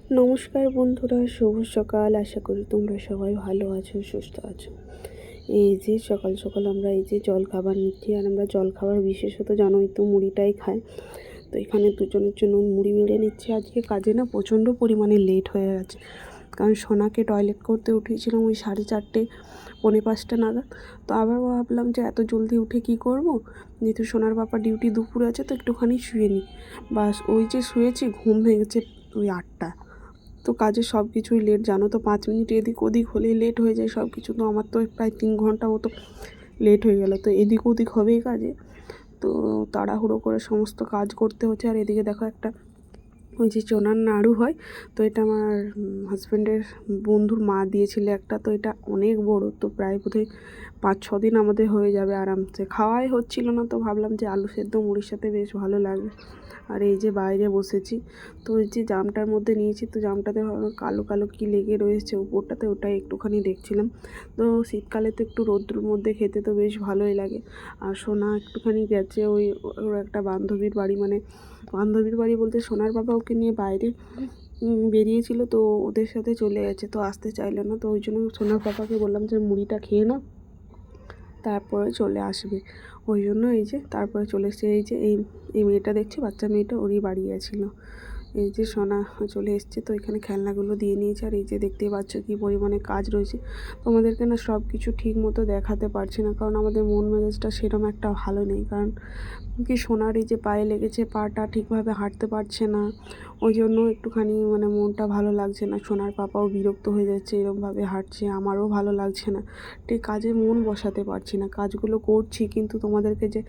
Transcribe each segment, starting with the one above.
নমস্কার বন্ধুরা, শুভ সকাল। আশা করি তোমরা সবাই ভালো আছো, সুস্থ আছো। এই যে সকাল সকাল আমরা এই যে জল খাবার নিচ্ছি, আর আমরা জল খাবার বিশেষত জানোই তো মুড়িটাই খাই। তো এখানে দুজনের জন্য মুড়ি বেড়ে নিচ্ছি। আজকে কাজে না প্রচণ্ড পরিমাণে লেট হয়ে গেছে, কারণ সোনাকে টয়লেট করতে উঠেছিলাম ওই 4:30 পৌনে 5টা নাগাদ। তো আবার ভাবলাম যে এত জলদি উঠে কি করব, যেহেতু সোনার বাবা ডিউটি দুপুরে আছে, তো একটুখানি শুয়ে নিই। বাস ওই যে শুয়েছি, ঘুম ভেঙেছে ওই 8টা। তো কাজের সব কিছুই লেট, জানো তো, 5 মিনিট এদিক ওদিক হলেই লেট হয়ে যায় সব কিছু। তো আমার তো প্রায় 3 ঘন্টা মতো লেট হয়ে গেল। তো এদিক ওদিক হবেই কাজে, তো তাড়াহুড়ো করে সমস্ত কাজ করতে হচ্ছে। আর এদিকে দেখো একটা ওই যে চোনার নাড়ু হয়, তো এটা আমার হাজব্যান্ডের বন্ধুর মা দিয়েছিল একটা। তো এটা অনেক বড়, তো প্রায় বোধহয় 5-6 দিন আমাদের হয়ে যাবে আরামসে। খাওয়াই হচ্ছিল না, তো ভাবলাম যে আলু সেদ্ধ মুড়ির সাথে বেশ ভালো লাগবে। আর এই যে বাইরে বসেছি, তো ওই যে জামটার মধ্যে নিয়েছি, তো জামটাতে কালো কালো কি লেগে রয়েছে উপরটাতে, ওটাই একটুখানি দেখছিলাম। তো শীতকালে তো একটু রৌদ্রের মধ্যে খেতে তো বেশ ভালোই লাগে। আর সোনা একটুখানি গেছে ওর একটা বান্ধবীর বাড়ি, মানে বান্ধবীর বাড়ি বলতে সোনার বাবা ওকে নিয়ে বাইরে বেরিয়েছিল, তো ওদের সাথে চলে গেছে, তো আসতে চাইলো না। তো ওই জন্য সোনার বাবাকে বললাম যে মুড়িটা খেয়ে নাও, তারপরে চলে আসবে। ওই জন্য এই যে তারপরে চলে এসছে। এই যে এই মেয়েটা দেখছি, বাচ্চা মেয়েটা, ওরই বাড়ি গেছিলো। এই যে সোনা চলে এসছে, তো এখানে খেলনাগুলো দিয়ে নিয়েছে। আর এই যে দেখতেই পাচ্ছ কী পরিমাণে কাজ রয়েছে। তোমাদেরকে না সব কিছু ঠিক মতো দেখাতে পারছি না, কারণ আমাদের মন মেজাজটা সেরকম একটা ভালো নেই। কারণ কি, সোনার এই যে পায়ে লেগেছে, পাটা ঠিকভাবে হাঁটতে পারছে না, ওই জন্য একটুখানি মানে মনটা ভালো লাগছে না। সোনার পাপাও বিরক্ত হয়ে যাচ্ছে, এরকমভাবে হাঁটছে, আমারও ভালো লাগছে না। ঠিক কাজে মন বসাতে পারছি না। কাজগুলো করছি, কিন্তু তোমাদেরকে যে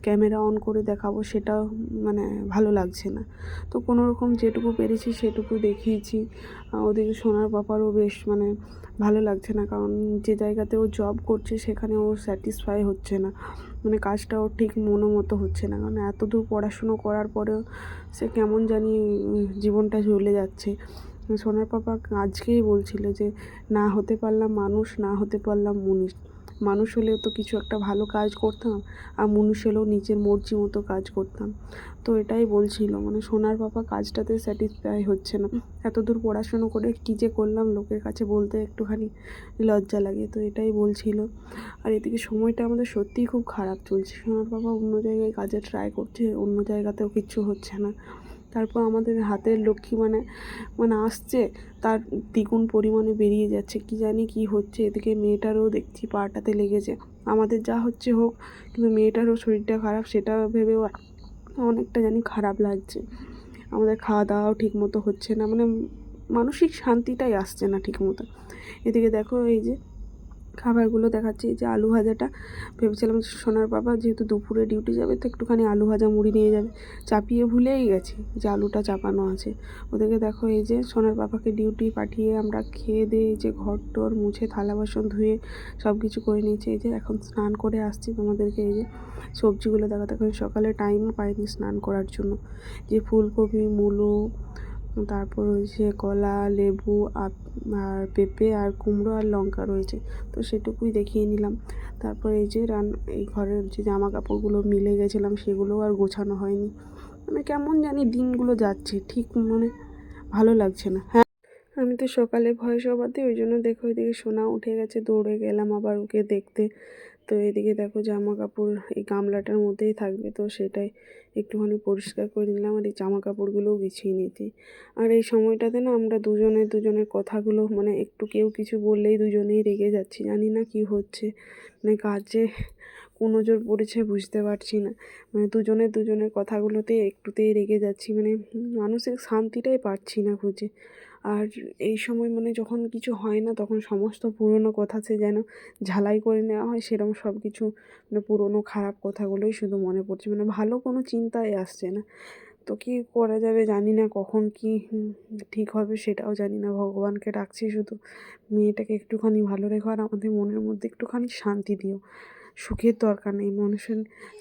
ক্যামেরা অন করে দেখাবো সেটাও মানে ভালো লাগছে না। তো কোনো রকম যেটুকু পেরেছি সেটুকু দেখিয়েছি। ওদিকে সোনার পাপারও বেশ মানে ভালো লাগছে না, কারণ যে জায়গাতে ও জব করছে সেখানে ও স্যাটিসফাই হচ্ছে না, মানে কাজটা ওর ঠিক মতো হচ্ছে না। কারণ এত দূর পড়াশুনো করার পরেও সে কেমন জানি জীবনটা চলে যাচ্ছে। সোনার পাপা আজকেই বলছিল যে না হতে পারলাম মানুষ, না হতে পারলাম মুনিশ। মানুষ হলেও তো কিছু একটা ভালো কাজ করতাম, আর মানুষ হলেও নিজের মর্জি মতো কাজ করতাম। তো এটাই বলছিল, মানে সোনার পাপা কাজটাতে স্যাটিসফাই হচ্ছে না। এত দূর পড়াশুনো করে কী যে করলাম লোকের কাছে বলতে একটুখানি লজ্জা লাগে। তো এটাই বলছিল। আর এদিকে সময়টা আমাদের সত্যিই খুব খারাপ চলছে। সোনার বাবা অন্য জায়গায় কাজে ট্রাই করছে, অন্য জায়গাতেও কিচ্ছু হচ্ছে না। তারপর আমাদের হাতের লক্ষ্মী মানে মানে আসছে, তার দ্বিগুণ পরিমাণে বেরিয়ে যাচ্ছে। কি জানি কি হচ্ছে। এদিকে মেয়েটারও দেখছি পাটাতে লেগেছে। আমাদের যা হচ্ছে হোক, কিন্তু মেয়েটারও শরীরটা খারাপ, সেটা ভেবেও অনেকটা জানি খারাপ লাগছে। আমাদের খাওয়া দাওয়াও ঠিক মতো হচ্ছে না, মানে মানসিক শান্তিটাই আসছে না ঠিক মতো। এদিকে দেখো এই যে খাবারগুলো দেখাচ্ছি। এই যে আলু ভাজাটা, ভেবেছিলাম যে সোনার বাবা যেহেতু দুপুরে ডিউটি যাবে, তো একটুখানি আলু ভাজা মুড়ি নিয়ে যাবে, চাপিয়ে ভুলেই গেছি যে আলুটা চাপানো আছে। ওদেরকে দেখো এই যে সোনার বাবাকে ডিউটি পাঠিয়ে আমরা খেয়ে দিয়ে এই যে ঘর টর মুছে থালা বাসন ধুয়ে সব কিছু করে নিয়েছি। এই যে এখন স্নান করে আসছি। তোমাদেরকে এই যে সবজিগুলো দেখাতে, এখন সকালে টাইমও পাইনি স্নান করার জন্য। যে ফুলকপি, মূলো, তারপর হচ্ছে কলা, লেবু আর পেঁপে আর কুমড়ো আর লঙ্কা রয়েছে, তো সেটুকুই দেখিয়ে নিলাম। তারপর এই যে এই ঘরের যে জামা কাপড়গুলো মিলে গেছিলাম, সেগুলোও আর গোছানো হয়নি। মানে কেমন জানি দিনগুলো যাচ্ছে, ঠিক মানে ভালো লাগছে না। হ্যাঁ, আমি তো সকালে ভয়েস ওভার দিই, ওই জন্য দেখো এদিকে সোনা উঠে গেছে, দৌড়ে গেলাম আবার ওকে দেখতে। তো এদিকে দেখো জামা কাপড় এই গামলাটার মধ্যেই থাকবে, তো সেটাই একটুখানি পরিষ্কার করে নিলাম। আর এই জামা কাপড়গুলোও গুছিয়ে নিয়েছি। আর এই সময়টাতে না আমরা দুজনের কথাগুলো মানে একটু কেউ কিছু বললেই দুজনেই রেগে যাচ্ছি, জানি না কি হচ্ছে। মানে কাজে নজর পড়েছে বুঝতে পারছি না, মানে দুজনের কথাগুলোতে একটুতেই রেগে যাচ্ছি, মানে মানসিক শান্তিটাই পাচ্ছি না খুঁজে। আর এই সময় মানে যখন কিছু হয় না, তখন সমস্ত পুরনো কথা সে যেন ঝালাই করে নেওয়া হয়, সেরকম সব কিছু মানে পুরনো খারাপ কথাগুলোই শুধু মনে পড়ছে, মানে ভালো কোনো চিন্তাই আসছে না। তো কী করা যাবে জানি না, কখন কি ঠিক হবে সেটাও জানি না। ভগবানকে ডাকছি শুধু, মেয়েটাকে একটুখানি ভালো রেখো, আর আমাদের মনের মধ্যে একটুখানি শান্তি দিও। সুখের দরকার নেই, মানুষের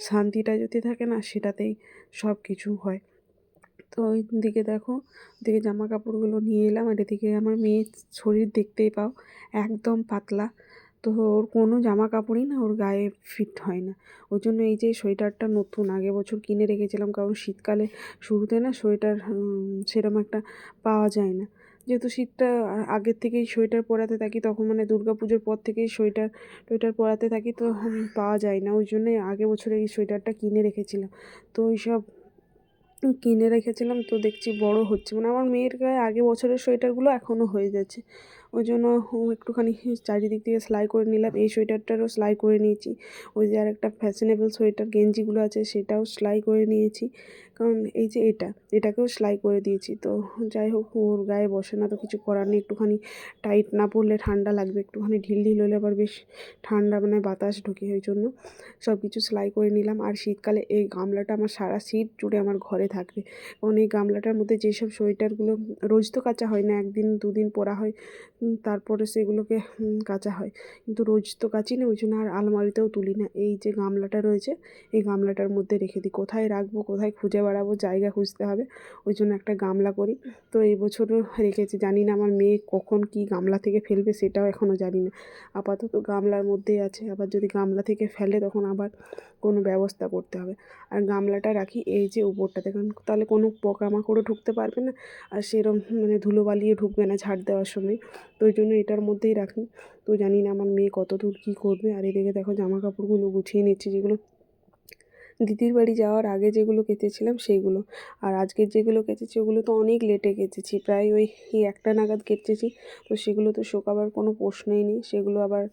শান্তিটা যদি থাকে না, সেটাতেই সব কিছু হয়। তো ওই দিকে দেখো, ওদিকে জামা কাপড়গুলো নিয়ে এলাম। আর এদিকে আমার মেয়ের শরীর দেখতেই পাও, একদম পাতলা। তো ওর কোনো জামা কাপড়ই না ওর গায়ে ফিট হয় না। ওই জন্য এই যে সোয়েটারটা নতুন আগের বছর কিনে রেখেছিলাম, কারণ শীতকালে শুরুতে না সোয়েটার সেরকম একটা পাওয়া যায় না। যেহেতু শীতটা আগের থেকেই সোয়েটার পরাতে থাকি, তখন মানে দুর্গা পুজোর পর থেকেই টোয়েটার পরাতে থাকি, তো পাওয়া যায় না। ওই জন্যই আগের বছরে এই সোয়েটারটা কিনে রেখেছিলাম। তো ওই সব কিনে রেখেছিলাম, তো দেখছি বড় হচ্ছে, মানে আমার মেয়ের গায়ে আগের বছরের সোয়েটারগুলো এখনও হয়ে যাচ্ছে। ওই জন্য একটুখানি চারিদিক থেকে সেলাই করে নিলাম। এই সোয়েটারটারও সেলাই করে নিয়েছি। ওই যে আরেকটা ফ্যাশনেবল সোয়েটার গেঞ্জিগুলো আছে সেটাও সেলাই করে নিয়েছি, কারণ এই যে এটাকেও সেলাই করে দিয়েছি। তো যাই হোক, ওর গায়ে বসে না তো কিছু করার নেই। একটুখানি টাইট না পরলে ঠান্ডা লাগবে, একটুখানি ঢিল হলে আবার বেশ ঠান্ডা মানে বাতাস ঢোকে, ওই জন্য সব কিছু সেলাই করে নিলাম। আর শীতকালে এই গামলাটা আমার সারা শীত জুড়ে আমার ঘরে থাকবে, কারণ এই গামলাটার মধ্যে যেসব সোয়েটারগুলো রোজ তো কাচা হয় না, একদিন দুদিন পরা হয়, তারপরে সেগুলোকে কাচা হয়, কিন্তু রোজ তো কাচি না, ওই জন্য আর আলমারিতেও তুলি না। এই যে গামলাটা রয়েছে, এই গামলাটার মধ্যে রেখে দিই। কোথায় রাখবো, কোথায় খুঁজে বেড়াবো, জায়গা খুঁজতে হবে, ওই জন্য একটা গামলা করি। তো এই বছরও রেখেছি, জানি না আমার মেয়ে কখন কি গামলা থেকে ফেলবে সেটাও এখনও জানি না। আপাতত গামলার মধ্যেই আছে, আবার যদি গামলা থেকে ফেলে তখন আবার কোনো ব্যবস্থা করতে হবে। আর গামলাটা রাখি এই যে উপরটাতে, কারণ তাহলে কোনো পোকামাকড়ও ঢুকতে পারবে না, আর সেরম মানে ধুলোবালিও ঢুকবে না ঝাড় দেওয়ার সময়। তো ওই জন্য এটার মধ্যেই রাখি। তো জানি না আমার মেয়ে কত দূর কী করবে। আর এদিকে দেখো জামা কাপড়গুলো গুছিয়ে নিচ্ছি, যেগুলো দিদির বাড়ি যাওয়ার আগে যেগুলো কেচেছিলাম সেইগুলো। আর আজকের যেগুলো কেচেছি ওগুলো তো অনেক লেটে কেচেছি, প্রায় ওই 1টা নাগাদ কেচেছি। তো সেগুলো তো শোকাবার কোনো প্রশ্নই নেই, সেগুলো আবার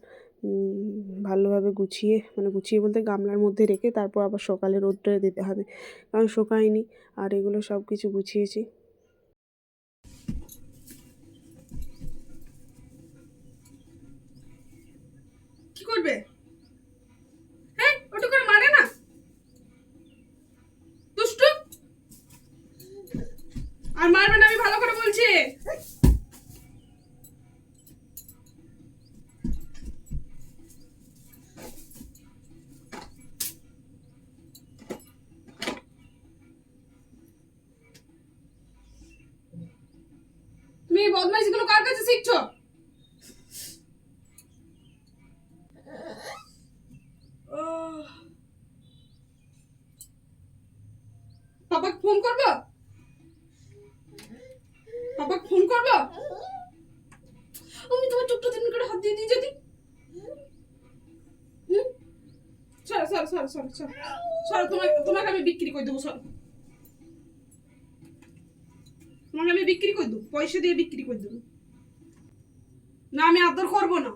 ভালোভাবে গুছিয়ে, মানে গুছিয়ে বলতে গামলার মধ্যে রেখে তারপর আবার সকালে রোদ্রে দিতে হবে, কারণ শোকায়নি। আর এগুলো সব কিছু গুছিয়েছি। কি করবে? হ্যাঁ, ওটা করে মারে না, দুষ্টু। আর মারবে না, আমি ভালো করে বলছি। তুমি এই বদমাইশিগুলো কার কাছে শিখছো? পাপাকে ফোন করবো? পাপাকে ফোন করবো? আমি তোমার চোখটা তেমনি করে হাত দিয়ে দিই যদি। সর সর সর সর সর সর, তোমাকে আমি বিক্রি করে দেবো। সর, তোমাকে আমি বিক্রি করে দেবো, পয়সা দিয়ে বিক্রি করে দেবো। না, আমি আদর করবো না।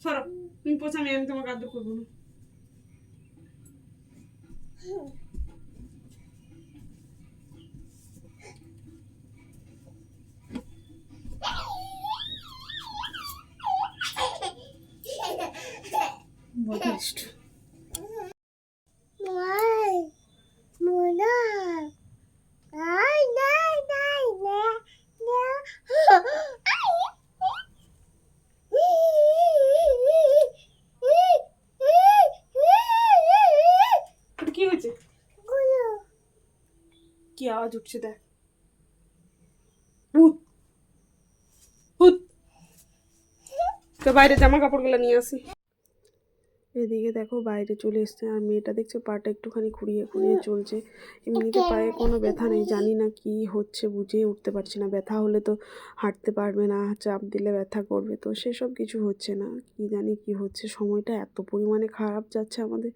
সরো, তুমি পোছা, আমি তোমাকে আদর করবো না। বদমাইশ। কি হয়েছে? কি আওয়াজ উঠছে দেখ। ভূত ভূত। তো বাইরে জামা কাপড়গুলো নিয়ে আসি। এদিকে দেখো বাইরে চলে এসছে, আর মেয়েটা দেখছো পাটা একটুখানি খুঁড়িয়ে খুঁড়িয়ে চলছে। এমনিতে পায়ে কোনো ব্যথা নেই, জানি না কি হচ্ছে বুঝেই উঠতে পারছি না। ব্যথা হলে তো হাঁটতে পারবে না, চাপ দিলে ব্যথা করবে, তো সেসব কিছু হচ্ছে না। কি জানি কি হচ্ছে, সময়টা এত পরিমাণে খারাপ যাচ্ছে আমাদের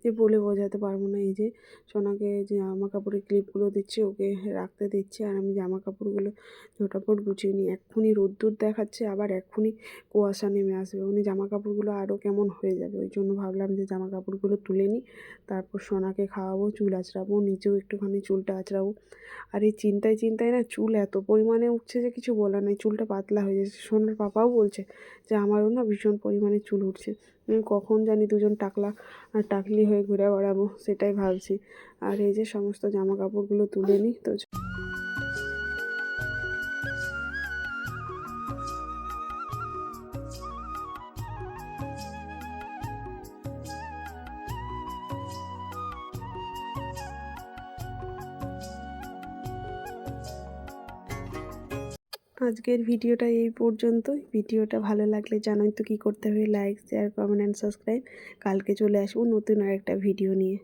যে বলে বোঝাতে পারবো না। এই যে সোনাকে যে জামা কাপড়ের ক্লিপগুলো দিচ্ছি, ওকে রাখতে দিচ্ছি, আর আমি জামা কাপড়গুলো ঝটাপট গুছিয়ে নিই। এক্ষুনি রোদ্দুর দেখাচ্ছে, আবার এক্ষুনি কুয়াশা নেমে আসবে, মানে জামা কাপড়গুলো আরও কেমন হয়ে যাবে। ওই জন্য ভাবলাম যে জামা কাপড়গুলো তুলে নিই, তারপর সোনাকে খাওয়াবো, চুল আঁচড়াবো, নিজেও একটুখানি চুলটা আঁচড়াবো। আর এই চিন্তায় না চুল এত পরিমাণে উঠছে যে কিছু বলার নেই, চুলটা পাতলা হয়ে যাচ্ছে। সোনার পাপাও বলছে যে আমারও না ভীষণ পরিমাণে চুল উঠছে। কখন জানি দুজন টাকলি হয়ে ঘুরে বেড়াবো সেটাই ভাবছি। আর এই যে সমস্ত জামা কাপড়গুলো তুলে নিই। তো আজকের ভিডিওটা এই পর্যন্তই। ভিডিওটা ভালো লাগলে জানোই তো কী করতে হবে, like share comment and subscribe. কালকে চলে আসবো নতুন আরেকটা ভিডিও নিয়ে।